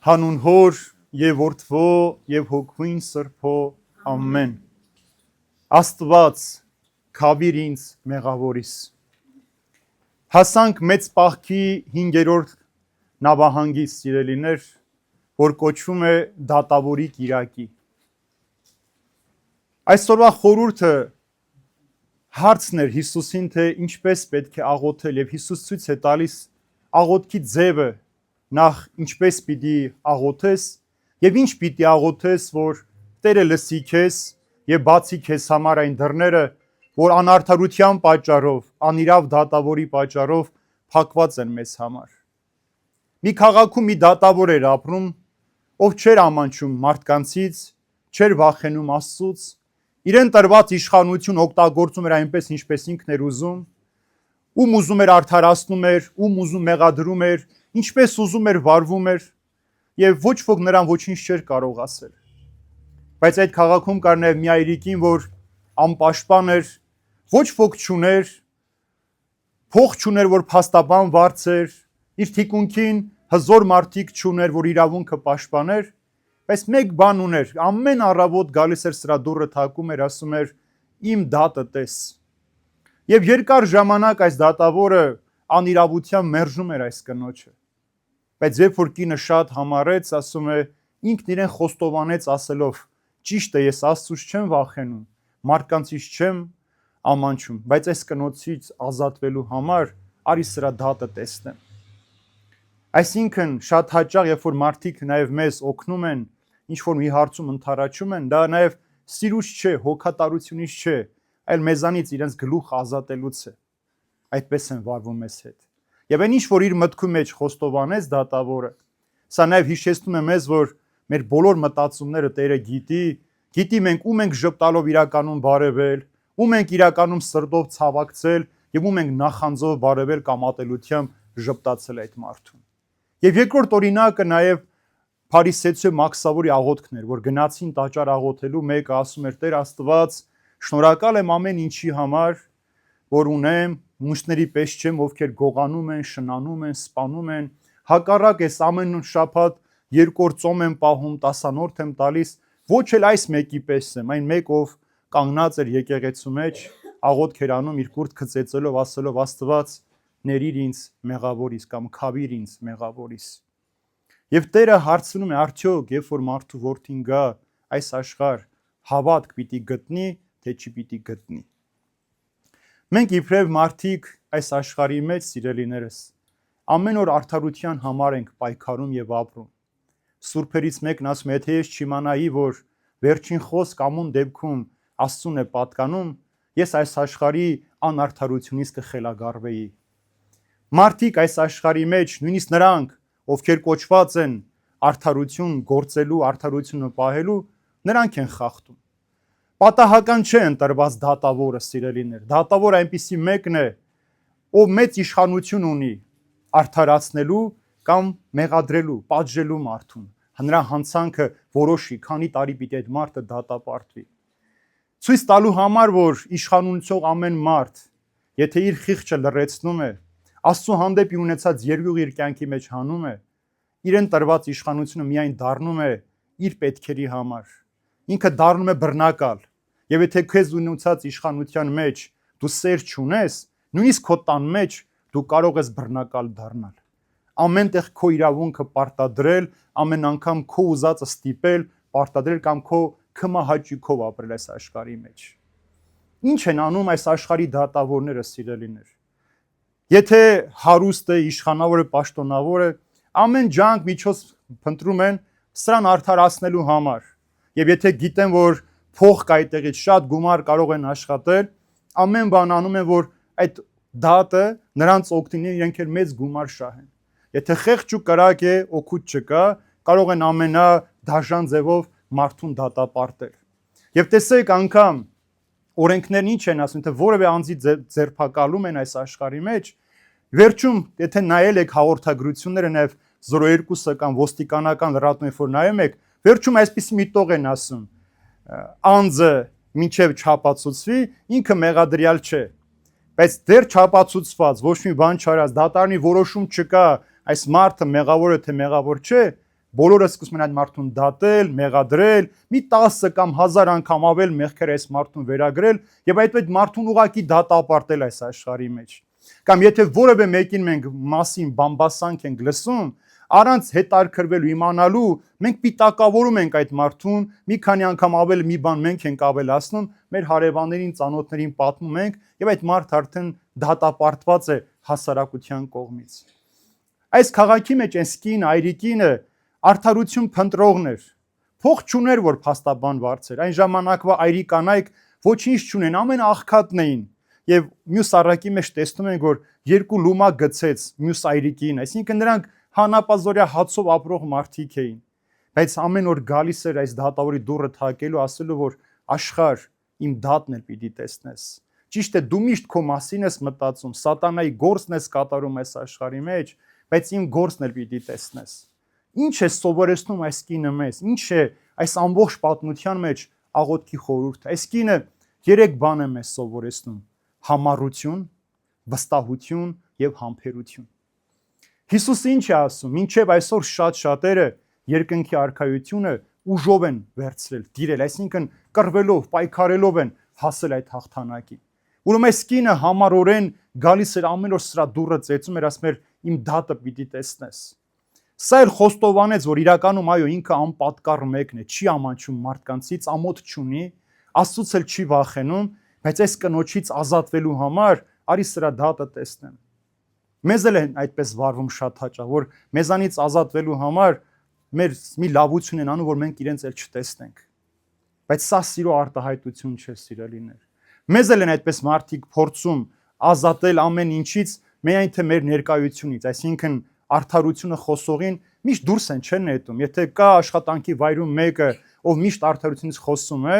Հանուն Հոր եւ Որդվո եւ Հոգին Սրբո ամեն Աստված քավիր ինձ մեղավորիս Հասանք մեծ պահքի 5-րդ նավահանգի սիրելիներ որ կոչվում է դատավորի կիրակի Այսօրվա խորհուրդը հարցն էր Հիսուսին թե ինչպես պետք է աղոթել եւ Հիսուս ցույց է տալիս աղոթքի ձևը նախ ինչպես պիտի աղոթես եւ ինչ պիտի աղոթես որ Տերը լսի քեզ եւ բացի քեզ համար այն դռները որ անարդարության պատճառով անիրավ դատավորի պատճառով փակված են մեզ համար Մի քաղաքում մի դատավոր էր ապրում ով չէր ամանչում մարդկանցից չէր վախենում Աստծուց իրեն տրված իշխանություն օգտագործում էր այնպես ինչպես ինքն էր ուզում ում ուզում էր արդարացնում էր ում ուզում մեղադրում էր ինչպես ուզում էր վարվում էր եւ ոչ ոք նրան ոչինչ չէր կարող ասել բայց այդ քաղաքում կար նաեւ մի այրիկին որ անպաշտպան էր ոչ ոք չուներ փող չուներ որ փաստաբան վարձեր իր թիկունքին հզոր մարդիկ չուներ որ իրավունքը պաշտպաներ բայց մեկ բան ուներ ամեն առավոտ գալիս էր սրա դուռը թակում էր ասում էր իմ դատը տես եւ երկար ժամանակ այս դատավորը անիրավության մերժում էր այս կնոջը բայց երբ որ կինը շատ համառեց ասում է ինքն իրեն խոստովանեց ասելով ճիշտ է ես Աստծուց չեմ վախենում մարդկանցից չեմ ամանչում բայց այս կնոցից ազատվելու համար արի սրա դատը տեսնեմ Այսինքն շատ հաճախ երբ որ մարդիկ նաև մեզ օգնում են ինչ որ մի հարցում ընթարաչում են դա նաև սիրուց չէ հոգատարությունից չէ այլ մեզանից իրենց գլուխ ազատելուց է այդպես են վարվում մեզ հետ Եվ այն ինչ որ իր մտքում մեջ խոստովանեց դատավորը սա նաև հիշեցնում է մեզ որ մեր բոլոր մտածումները Տերը գիտի մենք ում ենք ժպտալով իրականում բարևել ում ենք իրականում սրտով ցավակցել եւ ում ենք նախանձով բարևել կամ ատելությամբ ժպտացել այդ մարդուն Եվ երկրորդ օրինակը նաև Փարիսեցու Մաքսավորի աղոթքն էր որ գնացին տաճար աղոթելու մեկը ասում էր Տեր Աստված շնորհակալ եմ ամեն ինչի համար որ ունեմ մուշտների պես չեմ ովքեր գողանում են շնանում են սպանում են հակառակ էս ամեն շաբաթ երկու ծոմ եմ պահում տասանորդ եմ տալիս ոչ էլ այս մեկի պես եմ այն մեկ ով կանգնած էր եկեղեցու մեջ աղոթք էր անում իր կուրտքը ծեծելով ասելով Աստված ներիր ինձ մեղավորիս կամ քավիր ինձ մեղավորիս Եվ Տերը հարցնում է արդյոք երբ որ մարդու որդին գա այս աշխարհ հավատք պիտի գտնի թե չպիտի գտնի Մենք իբրև մարդիկ այս աշխարհի մեջ սիրելիներս ամեն օր արդարության համար ենք պայքարում եւ ապրում Սուրբերից մեկն ասում է եթե ես չիմանայի որ վերջին խոսք ամուն դեպքում Աստծուն է պատկանում ես այս աշխարհի անարդարությունից կխելագարվեի Մարդիկ այս աշխարհի մեջ նույնիսկ նրանք ովքեր կոչված են արդարություն գործելու արդարությունը պահելու նրանք են խախտում Պատահական չէ ընտրված դատավորը սիրելիներ դատավոր այնպիսի մեկն է ով մեծ իշխանություն ունի արդարացնելու կամ մեղադրելու պատժելու մարդուն նրա հանցանքը որոշի քանի տարի պիտի այդ մարդը դատապարտվի ցույց տալու համար որ իշխանունցող ամեն մարդ եթե իր խիղճը լրացնում է Աստծո հանդեպ ունեցած երկյուղ իր կյանքի մեջ հանում է իրեն տրված իշխանությունը միայն դառնում է իր պետքերի համար ինքը դառնում է բռնակալ եւ եթե քեզ ունեցած իշխանության մեջ դու սեր չունես նույնիսկ քո տան մեջ դու կարող ես բռնակալ դառնալ ամենտեղ քո իրավունքը պարտադրել ամեն անգամ քո ուզածը ստիպել պարտադրել կամ քո կմահաճույքով ապրել այս աշխարհի մեջ ինչ են անում այս աշխարհի դատավորները սիրելիներ Եթե հարուստը իշխանավորը պաշտոնավորը ամեն ջանք միջոց փնտրում են սրան արդարացնելու համար եւ եթե գիտեն որ փող կա այդտեղից շատ գումար կարող են աշխատել ամեն բան անում են որ այդ դատը նրանց օգտին իրենք էլ մեծ գումար շահեն եթե խեղճ ու կրակ է օգուտ չկա կարող են ամենադաժան ձևով մարդուն դատապարտել եւ տեսեք անգամ օրենքներն ինչ են ասում թե որևէ անձի ձերբակալում են այս աշխարհի մեջ վերջում եթե նայել եք հաղորդագրությունները նաև 02-ը կամ ոստիկանական լրատվին որ նայում եք վերջում այսպիսի մի տող են ասում անձը մինչև չափածուցվի ինքը մեղադրյալ չէ բայց դեռ չափածուցված ոչ մի բան չարած դատարանի որոշում չկա այս մարդը մեղավոր է թե մեղավոր չէ բոլորը սկսում են այդ մարդուն դատել, մեղադրել, մի 10 կամ 1000 անգամ ավել մեղքեր այս մարդուն վերագրել եւ այդ մարդուն ուղակի դատապարտել այս աշխարհի մեջ։ Կամ եթե որևէ մեկին մենք մասին բամբասանք ենք լսում, առանց հետաքրքրվելու իմանալու, մենք պիտակավորում ենք այդ մարդուն, մի քանի անգամ ավել մի բան մենք ենք ավելացնում, մեր հարևաններին, ծանոթներին պատմում ենք եւ այդ մարդը արդեն դատապարտված է հասարակության կողմից։ Այս քաղաքի մեջ այս կինը, այրիկինը արդարություն փնտրողն էր։ Փող չուներ, որ փաստաբան վարձեր։ Այն ժամանակվա այրի կանայք ոչինչ չունեն, ամեն աղքատն էին։ Եվ մյուս առակի մեջ տեսնում ենք, որ 2 լումա գցեց մյուս այրիկին, այսինքն նրանք հանապազորյա հացով ապրող մարդիկ էին։ Բայց ամեն օր գալիս էր այս դատավորի դուռը թակելու, ասելու, որ աշխարհ, իմ դատն էլ պիտի տեսնես։ Ճիշտ է, դու միշտ քո մասին ես մտածում, սատանայի գործն ես կատարում այս աշխարհի մեջ, բայց իմ գործն էլ պիտի տեսնես։ Ինչ է սովորեցնում այս կինը մեզ, ինչ է այս ամբողջ պատմության մեջ աղոթքի խորհուրդը։ Այս կինը 3 բան է մեզ սովորեցնում. համառություն, վստահություն եւ համբերություն։ Հիսուսը ինչ է ասում, մինչև այսօր շատ շատերը երկնքի արքայությունը ուժով են վերցրել, դիրել, այսինքն կռվելով, պայքարելով են հասել այդ հաղթանակին։ Ուրեմն այս կինը համառորեն գալիս էր ամեն օր սրա դուռը ծեծում էր, ասում էր իմ դատը պիտի տեսնես։ Սա էլ խոստովանեց, որ իրականում այո, ինքը անպատկառ մեկն է, չի ամաչում մարդկանցից, ամոթ չունի, Աստծուց էլ չի վախենում, բայց այս կնոջից ազատվելու համար արի սրա դատը տեսնեմ։ Մեզ էլ են այդպես վարվում շատ հաճախ, որ մեզանից ազատվելու համար մեր մի լավություն են անում, որ մենք իրենց էլ չտեսնենք։ Բայց սա սիրո արտահայտություն չէ, սիրելիներ։ Մեզ էլ են այդպես մարդիկ փորձում ազատել ամեն ինչից, միայն թե մեր ներկայությունից, այսինքն արդարությունը խոսողին միշտ դուրս են չեն նետում։ Եթե կա աշխատանքի վայրում մեկը, ով միշտ արդարությունից խոսում է,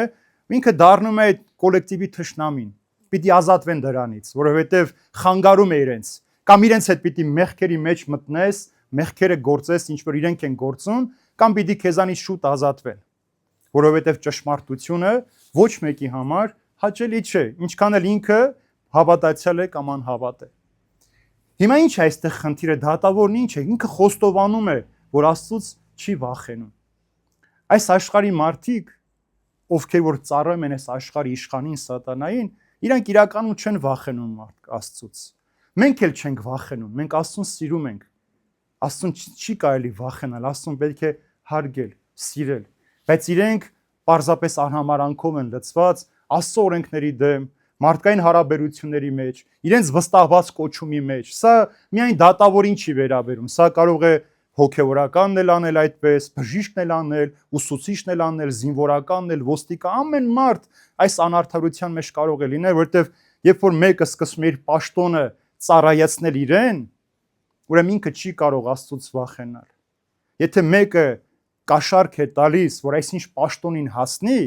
ինքը դառնում է այդ կոլեկտիվի թշնամին։ Պիտի ազատվեն դրանից, որովհետև խանգարում է իրենց։ Կամ իրենց հետ պիտի մեղքերի մեջ մտնես, մեղքերը գործես, ինչ որ իրենք են գործում, կամ պիտի քեզանից շուտ ազատվեն։ Որովհետև ճշմարտությունը ոչ մեկի համար հաճելի չէ, ինչքան էլ ինքը հավատացյալ է կամ անհավատ է։ Հիմա ինչ է այստեղ խնդիրը, դատավորն ինչ է, ինքը խոստովանում է, որ Աստծուց չի վախենում։ Այս աշխարհի մարդիկ, ովքեր որ ծառայում են այս աշխարհի իշխանին սատանային, իրանք իրականում չեն վախենում Աստծուց։ Մենք էլ չենք վախենում, մենք Աստծուն սիրում ենք։ Աստծուն չի կարելի վախենալ, Աստծուն պետք է հարգել, սիրել, բայց իրենք պարզապես արհամարանքով են լցված Աստծո օրենքների դեմ, մարդկային հարաբերությունների մեջ, իրենց վստահված կոչումի մեջ։ Սա միայն դատավորին չի վերաբերում, սա կարող է հոգևորականն էլ անել այդպես, բժիշկն էլ անել, ուսուցիչն էլ անել, զինվորականն էլ, ոստիկան, ամեն մարդ այս անարդարության մեջ կարող է լինել, որովհետև երբ որ մեկը սկսում է իր պաշտոնը ծառայեցնել իրեն, ուրեմն ինքը չի կարող Աստծուց վախենալ։ Եթե մեկը կաշառք է տալիս, որ այսինչ պաշտոնին հասնի,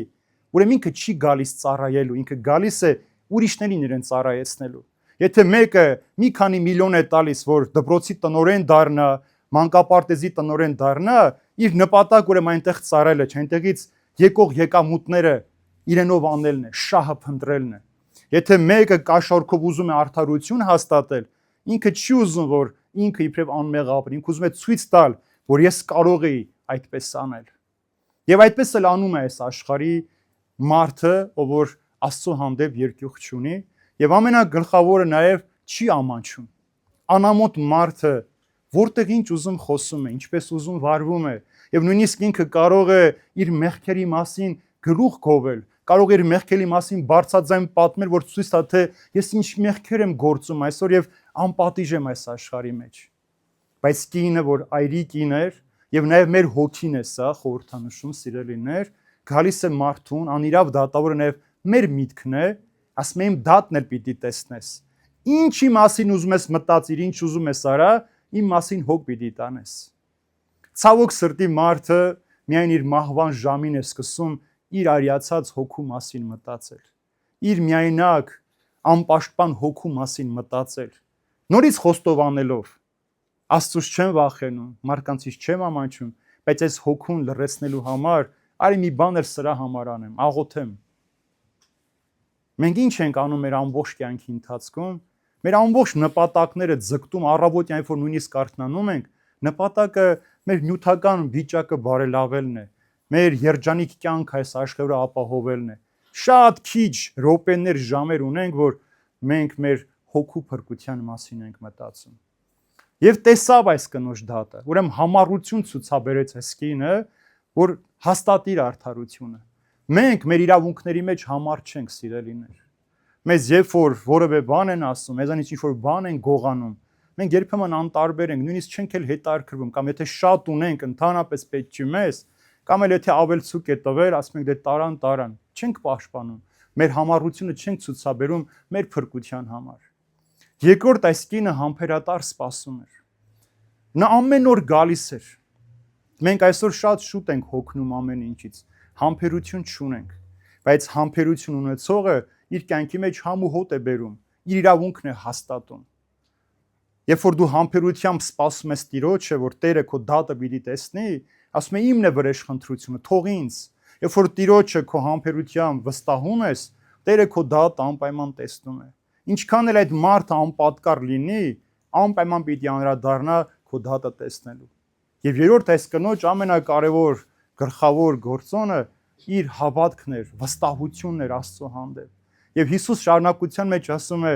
ուրեմն ինքը չի գալիս ծառայելու, ինքը գալիս է ուրիշներին իրեն ծառայեցնելու։ Եթե մեկը մի քանի միլիոն է տալիս, որ դպրոցի տնօրեն դառնա, մանկապարտեզի տնօրեն դառնա, իր նպատակ ուրեմն այնտեղ ծառայելը չէ, այնտեղից եկող եկամուտները իրենով անելն է, շահը փնտրելն է։ Եթե մեկը կաշառքով ուզում է արդարություն հաստատել, ինքը չի ուզում, որ ինքը իբրև անմեղ ապրի, ինքը ուզում է ցույց տալ, որ ես կարող եի այդպես անել։ Եվ այդպես էլ անում է այս աշխարհի մարդը, ով որ Աստծո հանդեպ երկյուղ չունի, եւ ամենագլխավորը նաեւ չի ամանչում։ Անամոթ մարդը որտեղ ինչ ուզում խոսում է, ինչպես ուզում վարվում է, եւ նույնիսկ ինքը կարող է իր մեղքերի մասին գլուխ գովել, կարող է իր մեղքերի մասին բարձրաձայն պատմել, որ ցույց տա, թե ես ինչ մեղքեր եմ գործում այսօր եւ անպատիժ եմ այս աշխարհի մեջ։ Բայց կինը, որ այրի կին էր, եւ նաեւ մեր հոգին է սա խորհրդանշում, սիրելիներ, գալիս է մարդուն, անիրավ դատավորը նաեւ մեր միտքն է, ասում է իմ դատն էլ պիտի տեսնես։ Ինչի մասին ուզում ես մտածիր, ինչ ուզում ես արա, իմ մասին հոգ պիտի տանես։ Ցավոք սրտի մարդը միայն իր մահվան ժամին է սկսում իր արիացած հոգու մասին մտածել։ Իր միայնակ անպաշտպան հոգու մասին մտածել։ Նորից խոստովանելով Աստծուց չեմ վախենում, մարդկանցից չեմ ամանչում, բայց այս հոգուն լրացնելու համար արի մի բան էլ սրա համար անեմ, աղոթեմ։ Մենք ինչ ենք անում մեր ամբողջ կյանքի ընթացքում, մեր ամբողջ նպատակները ձգտում առավոտյան, երբ որ նույնիսկ արթնանում ենք, նպատակը մեր նյութական վիճակը բարելավելն է, մեր երջանիկ կյանքը այս աշխարհը ապահովելն է։ Շատ քիչ րոպեներ, ժամեր ունենք, որ մենք մեր հոգու փրկության մասին ենք մտածում։ Եվ տեսավ այս կնոջ դատը, ուրեմն համառություն ցուցաբերեց այս կինը, որ հաստատիր արդարությունը։ Մենք մեր իրավունքների մեջ համար չենք, սիրելիներ։ Մեզ երբ որ որևէ բան են ասում, մեզանից ինչ-որ բան են գողանում, մենք երբեմն անտարբեր ենք, նույնիսկ չենք էլ հետաքրքրվում, կամ եթե շատ ունենք, ընդհանրապես պետք չի մեզ, կամ էլ եթե ավելցուկ է տվել, ասում ենք դե տարան, չենք պաշտպանում, մեր համառությունը չենք ցուցաբերում մեր փրկության համար։ Երկրորդ այս կինը համբերատար սպասում էր։ Նա ամեն օր գալիս էր։ Մենք այսօր շատ շուտ ենք հոգնում ամեն ինչից, համբերություն չունենք, բայց համբերություն ունեցողը իր կյանքի մեջ համ ու հոտ է բերում, իր իրավունքն է հաստատում։ Երբ որ դու համբերությամբ սպասում ես Տիրոջը, որ Տերը քո դատը պիտի տեսնի, ասում է իմն է վրեժխնդրությունը, թող ինձ։ Երբ որ Տիրոջը քո համբերությամբ վստահում ես, Տերը քո դատը անպայման տեսնում է։ Ինչքան էլ այդ մարդը անպատկառ լինի, անպայման պիտի անդրադառնա քո դատը տեսնելու։ Եվ երրորդ այս կնոջ ամենակարևոր գլխավոր գործոնը իր հավատքն էր, վստահությունն էր Աստծո հանդեպ։ Եվ Հիսուս շարունակության մեջ ասում է.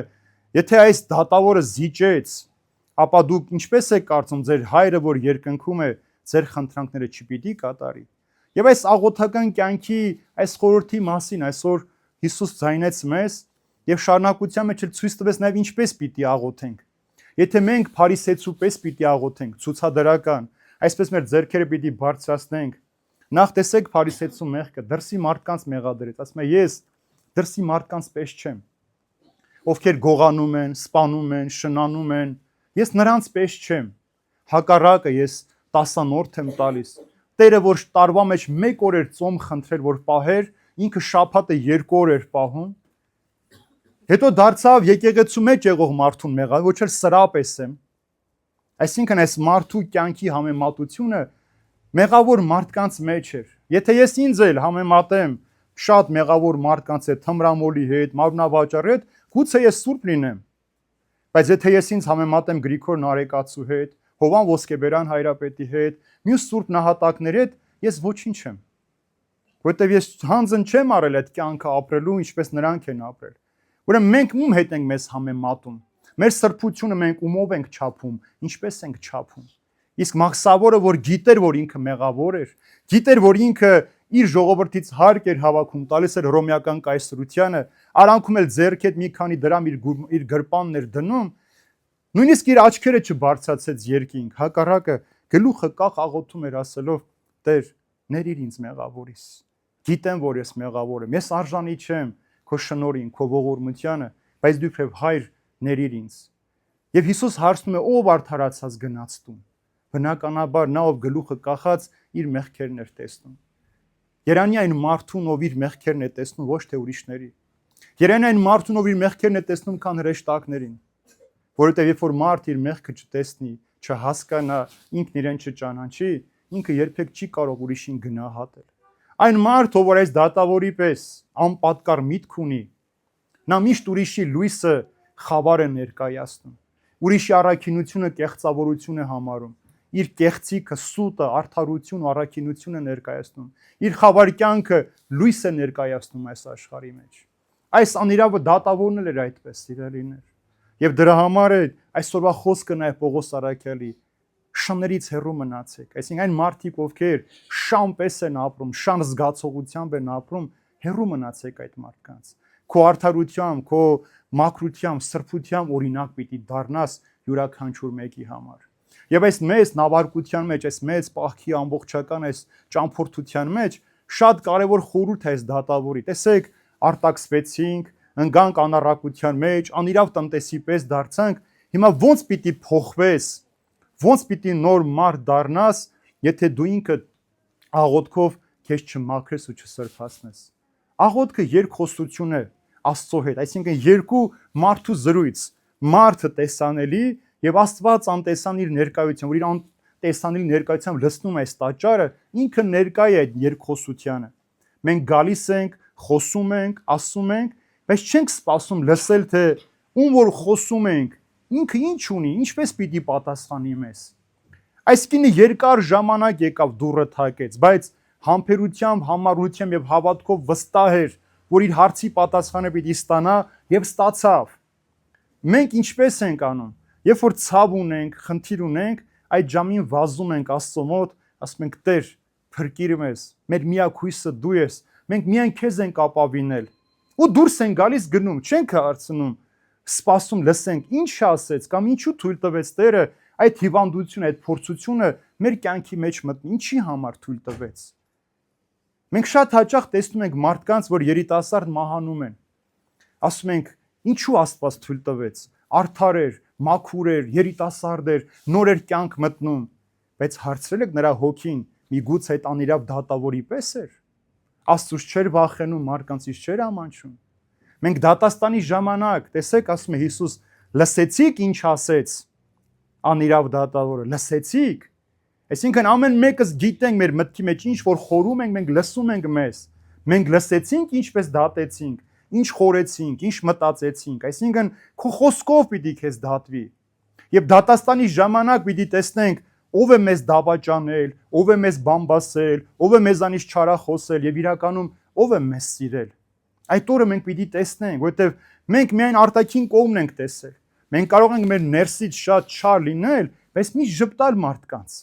եթե այս դատավորը զիջեց, ապա դուք ինչպես եք կարծում, ձեր հայրը, որ երկնքում է, ձեր խնդրանքները չպիտի կատարի։ Եվ այս աղոթական կյանքի այս խորհրդի մասին այսօր Հիսուս ձայնեց մեզ եւ շարունակության մեջ էլ ցույց տվեց նաեւ ինչպես պիտի աղոթենք։ Եթե մենք փարիսեցու պես պիտի աղոթենք, ցուցադրական, այսպես մեր ձեռքերը պիտի բարձրացնենք, նախ տեսեք փարիսեցու մեղքը, դրսի մարդկանց մեղադրեց, ասում է ես դրսի մարդկանց պես չեմ, ովքեր գողանում են, սպանում են, շնանում են, ես նրանց պես չեմ, հակառակը ես տասանորդ եմ տալիս, Տերը որ տարվա մեջ 1 օր էր ծոմ խնդրել, որ պահեր, ինքը շաբաթը 2 օր էր պահում, հետո դարձավ եկեղեցու մեջ եղող մարդուն մեղավոր, ոչ էլ սրա պես եմ, այսինքն այս մարդու կյանքի համեմատությունը մեղավոր մարդկանց մեջ էր, եթե ես ինձ էլ համեմատեմ շատ մեղավոր մարդկանց հետ, թմրամոլի հետ, մարմնավաճառի հետ, գուցե ես սուրբ լինեմ, բայց եթե ես ինձ համեմատեմ Գրիգոր Նարեկացու հետ, Հովան Ոսկեբերան Հայրապետի հետ, մյուս սուրբ նահատակների հետ, ես ոչինչ եմ, որովհետև ես հանձն չեմ արել այդ կյանքը ապրելու, ինչպես նրանք են ապրել, ուրեմն մենք ում հետ ենք մեզ համեմատում, մեր սրբությունը մենք ումով ենք չափում, ինչպես ենք չափում, իսկ Մախսավորը, որ գիտեր, որ ինքը մեղավոր էր, գիտեր, որ ինքը իր ժողովրդից հարկ էր հավաքում, տալիս էր հռոմեական կայսրությանը, արանքում էլ ձեռք հետ մի քանի դրամ իր գրպանն էր դնում, նույնիսկ իր աչքերը չբարձրացեց երկինք, հակառակը գլուխը կախ աղոթում էր ասելով. Տեր, ներիր ինձ մեղավորիս, գիտեմ, որ ես մեղավոր եմ, ես արժանի չեմ քո շնորհին, քո ողորմությանը, բայց դու իբրև հայր ներիր ինձ։ Եվ Հիսուս հարցնում է, ով արդարացած գնաց տուն։ Բնականաբար նա, ով գլուխը կախած, իր մեղքերն էր տեսնում։ Երանի այն մարդուն, ով իր մեղքերն է տեսնում, ոչ թե ուրիշների։ Երանի այն մարդուն, ով իր մեղքերն է տեսնում, քան հրեշտակներին։ Որովհետև երբ որ մարդ իր մեղքը չտեսնի, չհասկանա, ինքն իրեն չճանաչի, ինքը երբեք չի կարող ուրիշին գնահատել։ Այն մարդը, ով այս դատավորի պես անպատկառ միտք ունի, նա միշտ ուրիշի լույսը խավար է ներկայացնում, ուրիշի առաքինությունը կեղծավորություն է համարում, իր կեղծիքը, սուտը, արդարություն ու առաքինություն է ներկայացնում, իր խավար կյանքը լույս է ներկայացնում այս աշխարհի մեջ։ Այս անիրավը դատավորն էլ էր այդպես, սիրելիներ։ Եվ դրա համար է այսօրվա խոսքը նաև Պողոս Առաքյալի շներից հեռու մնացեք, այսինքն այն մարդիկ, ովքեր շան պես են ապրում, շան զգացողությամբ են ապրում, հեռու մնացեք այդ մարդկանց։ Քո արդարությամբ, քո մաքրությամբ, սրբությամբ օրինակ պիտի դառնաս յուրաքանչյուր մեկի համար։ Եվ այս մեծ նավարկության մեջ, այս մեծ պահքի ամբողջական այս ճամփորդության մեջ շատ կարևոր խորհուրդ է այս դատավորի։ Տեսեք, արտաքսվեցինք, ընկանք անառակության մեջ, անիրավ տնտեսի պես դարձանք, հիմա ո՞նց պիտի փոխվես, ո՞նց պիտի նոր մարդ դառնաս, եթե դու ինքդ աղոթքով քեզ չմաքրես ու չսրբացնես։ Աղոթքը երկխոսություն է Աստծո հետ, այսինքն երկու մարդու զրույց, մարդը տեսանելի եւ Աստված անտեսան իր ներկայությամբ, որ իր անտեսանելի ներկայությամբ լցնում է այս տաճարը, ինքը ներկայ է այդ երկխոսությանը։ Մենք գալիս ենք, խոսում ենք, ասում ենք, բայց չենք սպասում լսել, թե ում որ խոսում ենք, ինքը ինչ ունի, ինչպես պիտի պատասխանի մեզ։ Այս կինը երկար ժամանակ եկավ դուռը թակեց, բայց համբերությամբ, համառությամբ եւ հավատքով վստահ էր, որ իր հարցի պատասխանը պիտի ստանա եւ ստացավ։ Մենք ինչպես ենք անում, երբ որ ցավ ունենք, խնդիր ունենք, այդ ժամին վազում ենք Աստծո մոտ, ասում ենք Տեր, փրկիր մեզ, մեր միակ հույսը դու ես, մենք միայն քեզ ենք ապավինել։ Ու դուրս են գալիս գնում, չենք հարցնում, սպասում լսենք ինչ ասեց կամ ինչու թույլ տվեց Տերը այդ հիվանդությունը, այդ փորձությունը մեր կյանքի մեջ մտնի, ինչի համար թույլ տվեց։ Մենք շատ հաճախ տեսնում ենք մարդկանց, որ երիտասարդ մահանում են։ Ասում ենք, ինչու Աստված թույլ տվեց։ Արդար էր, մաքուր էր, երիտասարդ էր, նոր էր կյանք մտնում, բայց հարցրել եք նրա հոգին, միգուցե այդ անիրավ դատավորի պես էր։ Աստծուց չէր վախենում, մարկանցից չէր ամանչում։ Մենք դատաստանի ժամանակ, տեսեք, ասում է Հիսուս, լսեցիք ինչ ասեց անիրավ դատավորը, լսեցիք։ Այսինքն ամեն մեկս գիտենք մեր մտքի մեջ ինչ որ խորում ենք, մենք լսում ենք մեզ։ Մենք լսեցինք, ինչպես դատեցինք, ինչ խորեցինք, ինչ մտածեցինք, այսինքն քո խոսքով պիտի քեզ դատվի։ Եվ դատաստանի ժամանակ պիտի տեսնենք ով է մեզ դավաճանել, ով է մեզ բամբասել, ով է մեզանից չարախոսել եւ իրականում ով է մեզ սիրել։ Այդ օրը մենք պիտի տեսնենք, որովհետեւ մենք միայն արտաքին կողմն ենք տեսել։ Մենք կարող ենք մեր ներսից շատ չար լինել, բայց մի ժպտալ մարդկանց։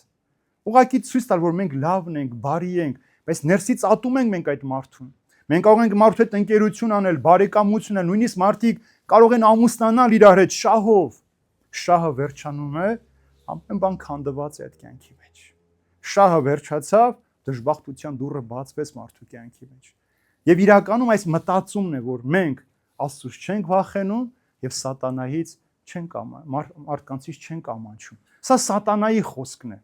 Ուղղակի ցույց տալ, որ մենք լավն ենք, բարի ենք, բայց ներսից ատում ենք մենք այդ մարդուն։ Մենք կարող ենք մարդու հետ ընկերություն անել, բարեկամություն անել, նույնիսկ մարդիկ կարող են ամուսնանալ իրար հետ շահով։ Շահը վերջանում է, ամեն բան քանդված է այդ կյանքի մեջ։ Շահը վերջացավ, դժբախտության դուռը բացվեց մարդու կյանքի մեջ։ Եվ իրականում այս մտածումն է, որ մենք Աստծուց չենք վախենում եւ սատանայից չենք մարդկանցից չենք ամանչում։ Սա սատանայի խոսքն է։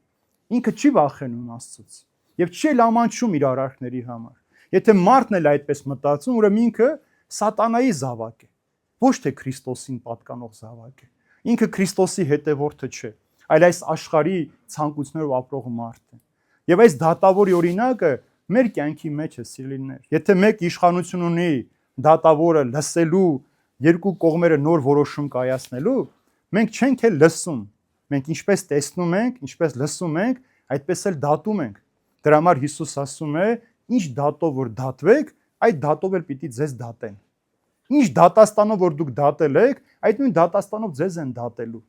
Ինքը չի վախենում Աստծուց եւ չի ամանչում իր արարքների համար։ Եթե մարդն էլ այդպես մտածում, ուրեմն ինքը սատանայի զավակ է, ոչ թե Քրիստոսին պատկանող զավակ է։ Ինքը Քրիստոսի հետևորդը չէ, այլ այս աշխարհի ցանկություններով ապրող մարդ է։ Եվ այս դատավորի օրինակը մեր կյանքի մեջ է, սիրելիներ։ Եթե մեկ իշխանություն ունի դատավորը լսելու, երկու կողմերը նոր որոշում կայացնելու, մենք չենք էլ լսում։ Մենք ինչպես տեսնում ենք, ինչպես լսում ենք, այդպես էլ դատում ենք։ Դրա համար Հիսուս ասում է, ինչ դատով որ դատվեք, այդ դատով էլ պիտի ձեզ դատեն։ Ինչ դատաստանով որ դուք դատել եք, այդ նույն դատաստանով ձեզ են դատելու։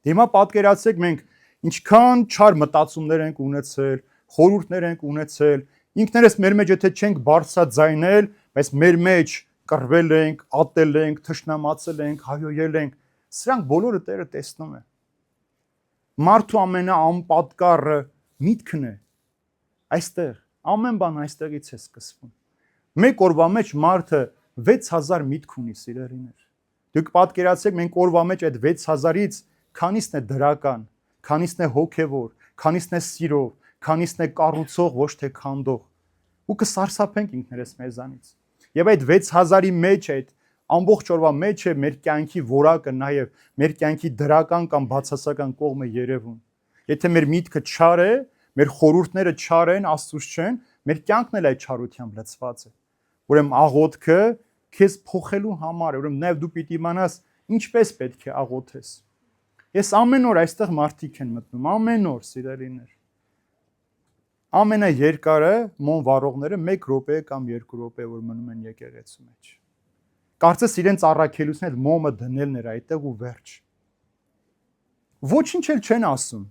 Հիմա պատկերացրեք մենք ինչքան չար մտածումներ ենք ունեցել, խորհուրդներ ենք ունեցել, ինքներս մեր մեջ եթե չենք բարձրաձայնել, բայց մեր մեջ կռվել ենք, ատել ենք, թշնամացել ենք, հայոյել ենք, սրանք բոլորը Տերը տեսնում է։ Մարդու ամենաանպատկառը միտքն է։ Այստեղ ամեն բան այստեղից է սկսվում։ Մեկ օրվա մեջ մարդը 6000 միտք ունի, սիրելիներ։ Դուք պատկերացրեք, մենք օրվա մեջ այդ 6000-ից քանիսն է դրական, քանիսն է հոգևոր, քանիսն է սիրով, քանիսն է կառուցող, ոչ թե քանդող։ Ու կսարսափենք ինքներս մեզանից։ Եվ այդ 6000-ի մեջ այդ ամբողջ օրվա մեջ է մեր կյանքի որակը, նաև մեր կյանքի դրական կամ բացասական կողմը երևում։ Եթե մեր միտքը չար է, մեր խորհուրդները չար են, Աստծուց չեն, մեր կյանքն էլ այդ չարությամբ լցված է։ Ուրեմն աղոթքը քեզ փոխելու համար է, ուրեմն նաև դու պիտի իմանաս ինչպես պետք է աղոթես։ Ես ամեն օր այստեղ մարդիկ են մտնում, ամեն օր, սիրելիներ։ Ամենաերկարը մոմ վառողները 1 րոպե կամ 2 րոպե որ մնում են եկեղեցու մեջ։ Կարծես իրենց առաքելությունն էլ մոմը դնելն էր այդտեղ ու վերջ։ Ոչինչ էլ չեն ասում,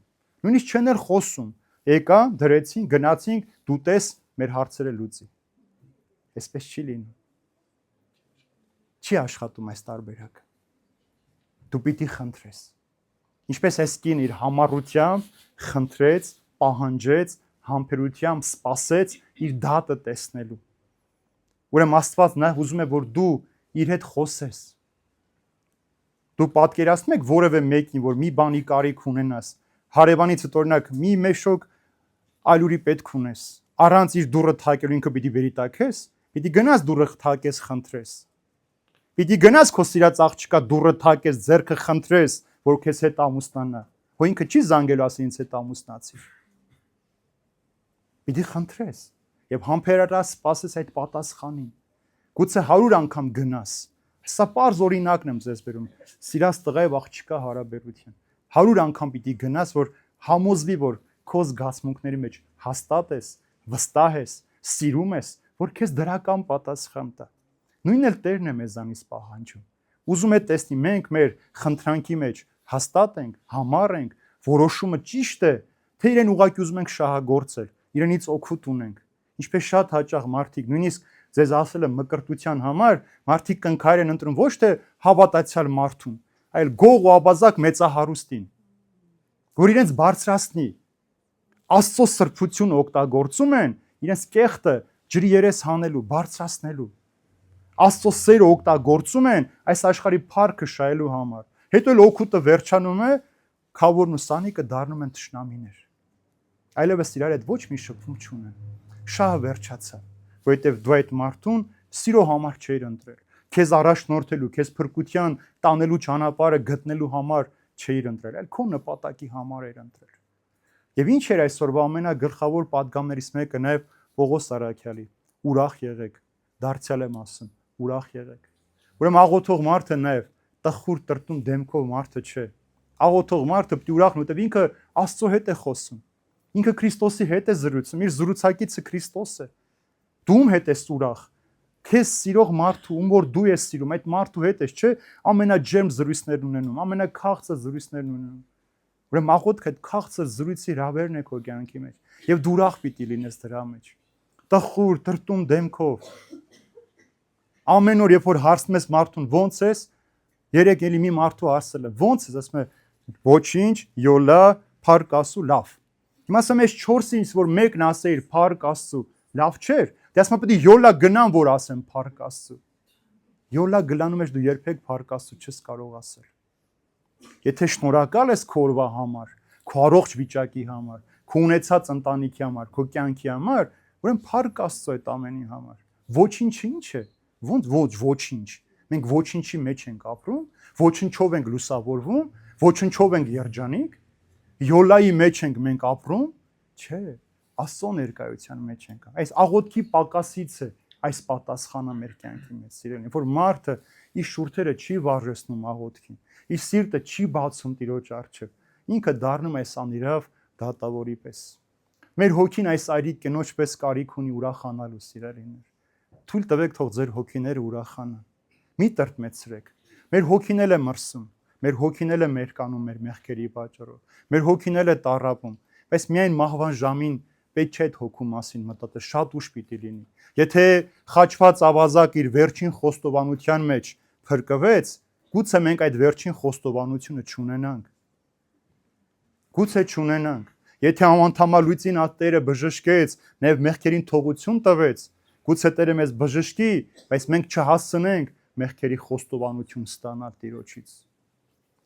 նույնիսկ չեն էլ խոսում։ Եկա, դրեցին, գնացինք, դու տես մեր հարցերը լուծի։ Այսպես չի լինում։ Չի աշխատում այս տարբերակը։ Դու պիտի խնդրես։ Ինչպես այս կին իր համառությամբ խնդրեց, պահանջեց, համբերությամբ սպասեց իր դատը տեսնելու։ Ուրեմն Աստված նա ուզում է, որ դու իր հետ խոսես։ Դու պատկերացնում եք որևէ մեկին, որ մի բանի կարիք ունենաս, հարևանից օրինակ մի մեշոկ այլուրի պետք ունես, առանց իր դուռը թակելու ինքը պիտի բերի տաքես, պիտի գնաս դուռը թակես, խնդրես։ Պիտի գնաս քո սիրած աղջկա դուռը թակես, ձեռքը խնդրես, որ քեզ հետ ամուսնանա։ Հո ինքը չի զանգելու ասի ինձ հետ ամուսնացի։ Պիտի խնդրես եւ համբերարար սպասես այդ պատասխանին։ Գուցե 100 անգամ գնաս։ Սա պարզ օրինակն եմ ձեզ բերում։ Սիրած տղա եւ աղջկա հարաբերության։ 100 անգամ պիտի գնաս, որ Համոզվի, որ քո զգացմունքների մեջ հաստատ ես, վստահ ես, սիրում ես, որ քեզ դրական պատասխան տա։ Նույնն էլ Տերն է մեզանից պահանջում։ Ուզում է տեսնի մենք մեր խնդրանքի մեջ հաստատ ենք, համառ ենք, որոշումը ճիշտ է, թե իրեն ուղղակի ուզում ենք շահագործել, իրենից օգուտ ունենք։ Ինչպես շատ հաճախ մարդիկ, նույնիսկ ձեզ ասել եմ մկրտության համար, մարդիկ կնքայր են ընտրում ոչ թե հավատացյալ մարդուն, այլ գող ու աբազակ մեծահարուստին, որ իրենց բարձրացնի, Աստծո սրբությունը օգտագործում են իրենց կեղտը ջրի երես հանելու, բարձրացնելու։ Աստծո սերը օգտագործում են այս աշխարհի փառքը շահելու համար։ Հետո էլ օգուտը վերջանում է, քավորն ու սանիկը դառնում են թշնամիներ։ Այլևս իրար հետ ոչ մի շփում չունեն։ Շահը վերջացավ, որովհետև դու այդ մարդուն սիրո համար չէիր ընտրել։ Քեզ առաջնորդելու, քեզ փրկության տանելու ճանապարհը գտնելու համար չէիր ընտրել, այլ քո նպատակի համար էր ընտրել։ Եվ ինչ էր այսօրվա ամենագլխավոր падգամներից մեկը նաև Պողոս Արաքյալի. ուրախ եղեք, դարձյալ եմ ասում, ուրախ եղեք։ Ուրեմն աղոթող մարդը նաև տխուր տրտում դեմքով մարդը չէ։ Աղոթող մարդը պետք է ուրախ լինի, որտեղ ինքը Աստծո հետ է խոսում։ Ինքը Քրիստոսի հետ է զրուցում, իր զրուցակիցը Քրիստոս է։ Դու ում հետ ես ուրախ։ Քեզ սիրող մարդու, ում որ դու ես սիրում, այդ մարդու հետ ես, չէ՞, ամենաջերմ զրույցներն ունենում, ամենաքաղցր զրույցներն ունենում։ Ուրեմն աղոթքը այդ քաղցր զրույցի հրավերն է քո կյանքի մեջ, եւ դու ուրախ պիտի լինես դրա մեջ։ Տխուր, տրտում դեմքով։ Ամեն օր երբ որ հարցնում ես մարդուն ո՞նց ես, երեք էլի մի մարդու հարցել եմ, ո՞նց ես, ասում է ոչինչ, յոլա, փառք Աստծո, լավ։ Հիմա ասում ես 4-ից որ մեկն ասեիր փառք Աստծո, լավ չէր։ Դե ասում պետք է յոլա գնամ որ ասեմ փառք Աստծո։ Յոլա գլանում ես դու երբեք փառք Աստծո չես կարող ասել։ Եթե շնորհակալ ես քո օրվա համար, քո առողջ վիճակի համար, քո ունեցած ընտանիքի համար, քո կյանքի համար, ուրեմն փառք Աստծո այդ ամենի համար։ Ոչինչը ինչ է։ Ոնց ոչինչ։ Մենք ոչինչի մեջ ենք ապրում, ոչինչով ենք լուսավորվում, ոչինչով ենք երջանիկ։ Յոլայի մեջ ենք մենք ապրում, չէ, Աստծո ներկայության մեջ ենք։ Այս աղոթքի պակասից է այս պատասխանը մեր կյանքի մեջ, սիրելին, որ մարդը իր շուրթերը չի վարժեցնում աղոթքին, իր սիրտը չի բացում Տիրոջ առջև, ինքը դառնում է այս անիրավ դատավորի պես։ Մեր հոգին այս այրիկ կնոջ պես կարիք ունի ուրախանալու, սիրելիներ։ Թույլ տվեք թող ձեր հոգիները ուրախանան։ Մի տրտմեցրեք։ Մեր հոգին էլ է մրսում, մեր հոգին էլ է մերկանում մեր մեղքերի պատճառով, մեր հոգին էլ է տառապում, բայց միայն մահվան ժամին պետք չէ այդ հոգու մասին մտածել, շատ ուշ պիտի լինի։ Եթե խաչված ավազակ իր վերջին խոստովանության մեջ փրկվեց, գուցե մենք այդ վերջին խոստովանությունը չունենանք։ Գուցե չունենանք։ Եթե անվանդամալույցին Տերը բժշկեց, նաև մեղքերին թողություն տվեց, գուցե Տերը մեզ բժշկի, բայց մենք չհասցնենք մեղքերի խոստովանություն ստանալ Տիրոջից։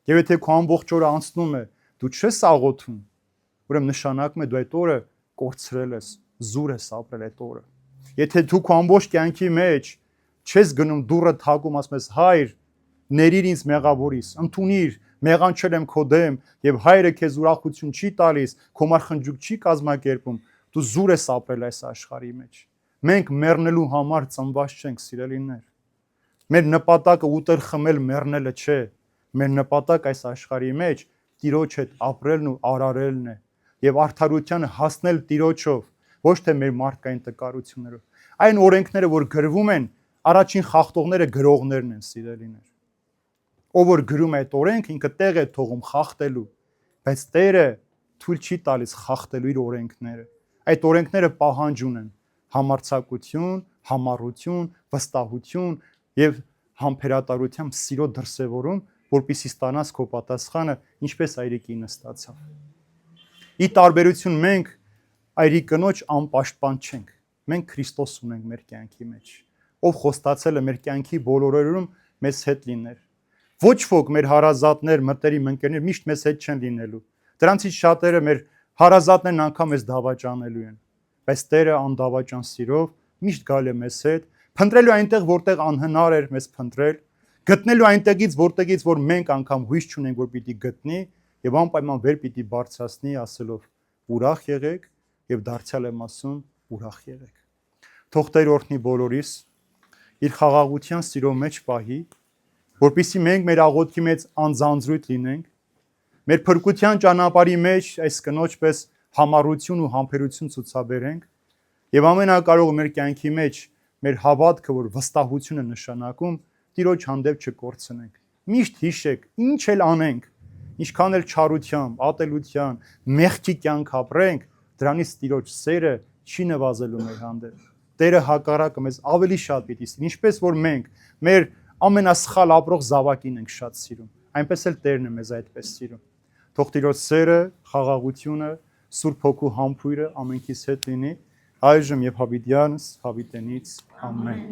Եվ եթե քո ամբողջ օրը անցնում է, դու չես աղոթում, ուրեմն նշանակում է դու այդ օրը կորցրել ես, զուր ես ապրել այդ օրը։ Եթե դու քո ամբողջ կյանքի մեջ չես գնում դուռը թակում, ասում ես հայր, ներիր ինձ մեղավորիս, ընդունիր, մեղանչել եմ քո դեմ, եւ հայրը քեզ ուրախություն չի տալիս, քո մարխնջուկ չի կազմակերպում, դու զուր ես ապրել այս աշխարհի մեջ։ Մենք մեռնելու համար ծնված չենք, սիրելիներ։ Մեր նպատակը ուտել խմել մեռնելը չէ։ Մեր նպատակ այս աշխարհի մեջ Տիրոջ հետ ապրելն ու արարելն է եւ արդարությանը հասնել Տիրոջով, ոչ թե մեր մարդկային տկարություններով։ Այն օրենքները, որ գրվում են, առաջին խախտողները գրողներն են, սիրելիներ։ Ով որ գրում է այդ օրենք, ինքը տեղ է թողում խախտելու, բայց Տերը թույլ չի տալիս խախտելու իր օրենքները։ Այդ օրենքները պահանջ ունեն համարձակություն, համառություն, վստահություն եւ համբերատարությամբ սիրո դրսևորում, որպեսզի ստանաս քո պատասխանը, ինչպես այրիկինը ստացավ։ Ի տարբերություն մենք այրի կնոջ անպաշտպան չենք։ Մենք Քրիստոս ունենք մեր կյանքի մեջ, ով խոստացել է մեր կյանքի բոլոր օրերում մեզ հետ լինել։ Ոչ ոք մեր հարազատներ, մտերիմ ընկերներ միշտ մեզ հետ չեն լինելու։ Դրանցից շատերը մեր հարազատներն անգամ մեզ դավաճանելու են, բայց Տերը անդավաճան սիրով միշտ գալ է մեզ հետ, փնտրելու այնտեղ, որտեղ անհնար էր մեզ փնտրել, գտնելու այնտեղից, որտեղից որ մենք անգամ հույս չունենք, որ պիտի գտնի, եւ անպայման վեր պիտի բարձրացնի, ասելով. ուրախ եղեք, եւ դարձյալ եմ ասում, ուրախ եղեք։ Թող Տեր օրհնի բոլորիս, իր խաղաղության սիրո մեջ պահի, որպեսզի մենք մեր աղոթքի մեջ անձանձրույթ լինենք, մեր փրկության ճանապարհի մեջ այս կնոջ պես համառություն ու համբերություն ցուցաբերենք եւ ամենակարող մեր կյանքի մեջ մեր հավատքը, որ վստահություն է նշանակում, Տիրոջ հանդեպ չկորցնենք։ Միշտ հիշեք, ինչ էլ անենք, ինչքան էլ չարությամբ, ատելության, մեղքի կյանք ապրենք, դրանից Տիրոջ սերը չի նվազելու մեր հանդեպ։ Տերը հակառակը մեզ ավելի շատ պիտի սիրի, ինչպես որ մենք մեր ամենասխալ ապրող զավակին ենք շատ սիրում, այնպես էլ Տերն է մեզ այդպես սիրում։ Թող Տիրոջ սերը, խաղաղությունը, Սուրբ Հոգու համբույրը ամենքիս հետ լինի, այժմ եւ հավիտյանս հավիտենից ամեն։